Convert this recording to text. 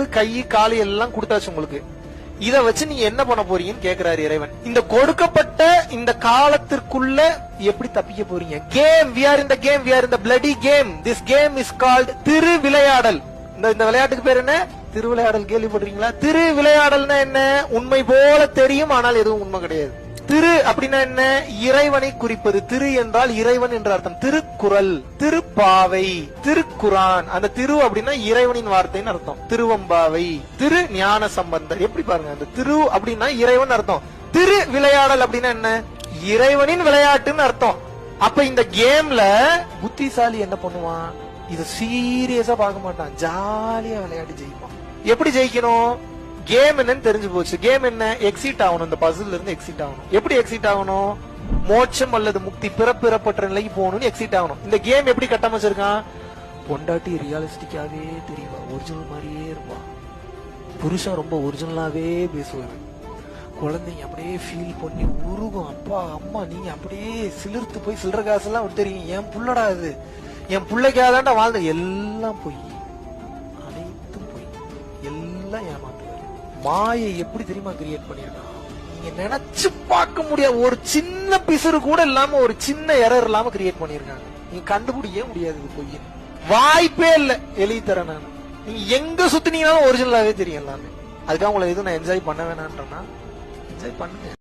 கை காலு எல்லாம் கொடுத்தாச்சு உங்களுக்கு. இத வச்சு நீங்க என்ன பண்ண போறீங்கன்னு கேக்குறாரு இறைவன். இந்த கொடுக்கப்பட்ட இந்த காலத்திற்குள்ள எப்படி தப்பிக்க போறீங்க? Game, we are in the game, we are in the bloody game. This game is called திருவிளையாடல். இந்த விளையாட்டுக்கு பேர் என்ன? திருவிளையாடல். கேள்விப்பட்டிருக்கீங்களா? திருவிளையாடல்னா என்ன? உண்மை போல தெரியும், ஆனால் எதுவும் உண்மை கிடையாது. திரு அப்படின்னா என்ன? இறைவனை குறிப்பது. திரு என்றால் இறைவன் என்ற அர்த்தம். திருக்குறள், திருப்பாவை, திருக்குரான். அந்த திரு அப்படின்னா இறைவனின் வார்த்தைன்னு அர்த்தம். திருவம்பாவை, திரு ஞான சம்பந்தர். எப்படி பாருங்க, அந்த திரு அப்படின்னா இறைவன் அர்த்தம். திரு விளையாடல் அப்படின்னா என்ன? இறைவனின் விளையாட்டுன்னு அர்த்தம். அப்ப இந்த கேம்ல புத்திசாலி என்ன பண்ணுவான்? இது சீரியஸா பார்க்க மாட்டான், ஜாலியா விளையாடி ஜெயிப்பான். எப்படி ஜெயிக்கணும்? கேம் என்னன்னு தெரிஞ்சு போச்சு. கேம் என்ன? எக்ஸிட் ஆகணும், இந்த பசில் இருந்து எக்ஸிட் ஆகணும். எப்படி எக்ஸிட் ஆகணும்? மோட்சம் அல்லது முக்தி, பிறப்பிறப்பற்ற நிலைக்கு போகணும்னு எக்ஸிட் ஆகணும். இந்த கேம் எப்படி கட்டமைச்சிருக்கான்? பொண்டாட்டி ரியலிஸ்டிக்காவே தெரியுவா, ஒரிஜினல் மாதிரியே இருப்பான். புருஷன் ரொம்ப ஒரிஜினலாவே பேசுவாரு. குழந்தைங்க அப்படியே ஃபீல் பண்ணி உருகும். அப்பா அம்மா நீங்க அப்படியே சிலிர்த்து போய் சில்லற காசு எல்லாம் தெரியும். என் புள்ளடா இது, என் பிள்ளைக்காதாண்டா வாழ்ந்த. எல்லாம் போய், அனைத்தும் போய், எல்லாம் ஏமாத்துவாரு. மாயை எப்படி தெரியுமா கிரியேட் பண்ணிருக்கான்? நீங்க நினைச்சு பார்க்க முடியாது. ஒரு சின்ன பிசுறு கூட இல்லாம, ஒரு சின்ன எரர் இல்லாம கிரியேட் பண்ணிருக்காங்க. நீங்க கண்டுபிடிக்கவே முடியாது இது பொய். வாய்ப்பே இல்ல. எழுதி தரேன் நான். நீங்க எங்க சுத்தினீங்கன்னாலும் ஒரிஜினலாவே தெரியும் எல்லாமே. அதுக்காக உங்களை எதுவும் நான் என்ஜாய் பண்ண வேணான்றேன்னா என்ஜாய் பண்ணுங்க.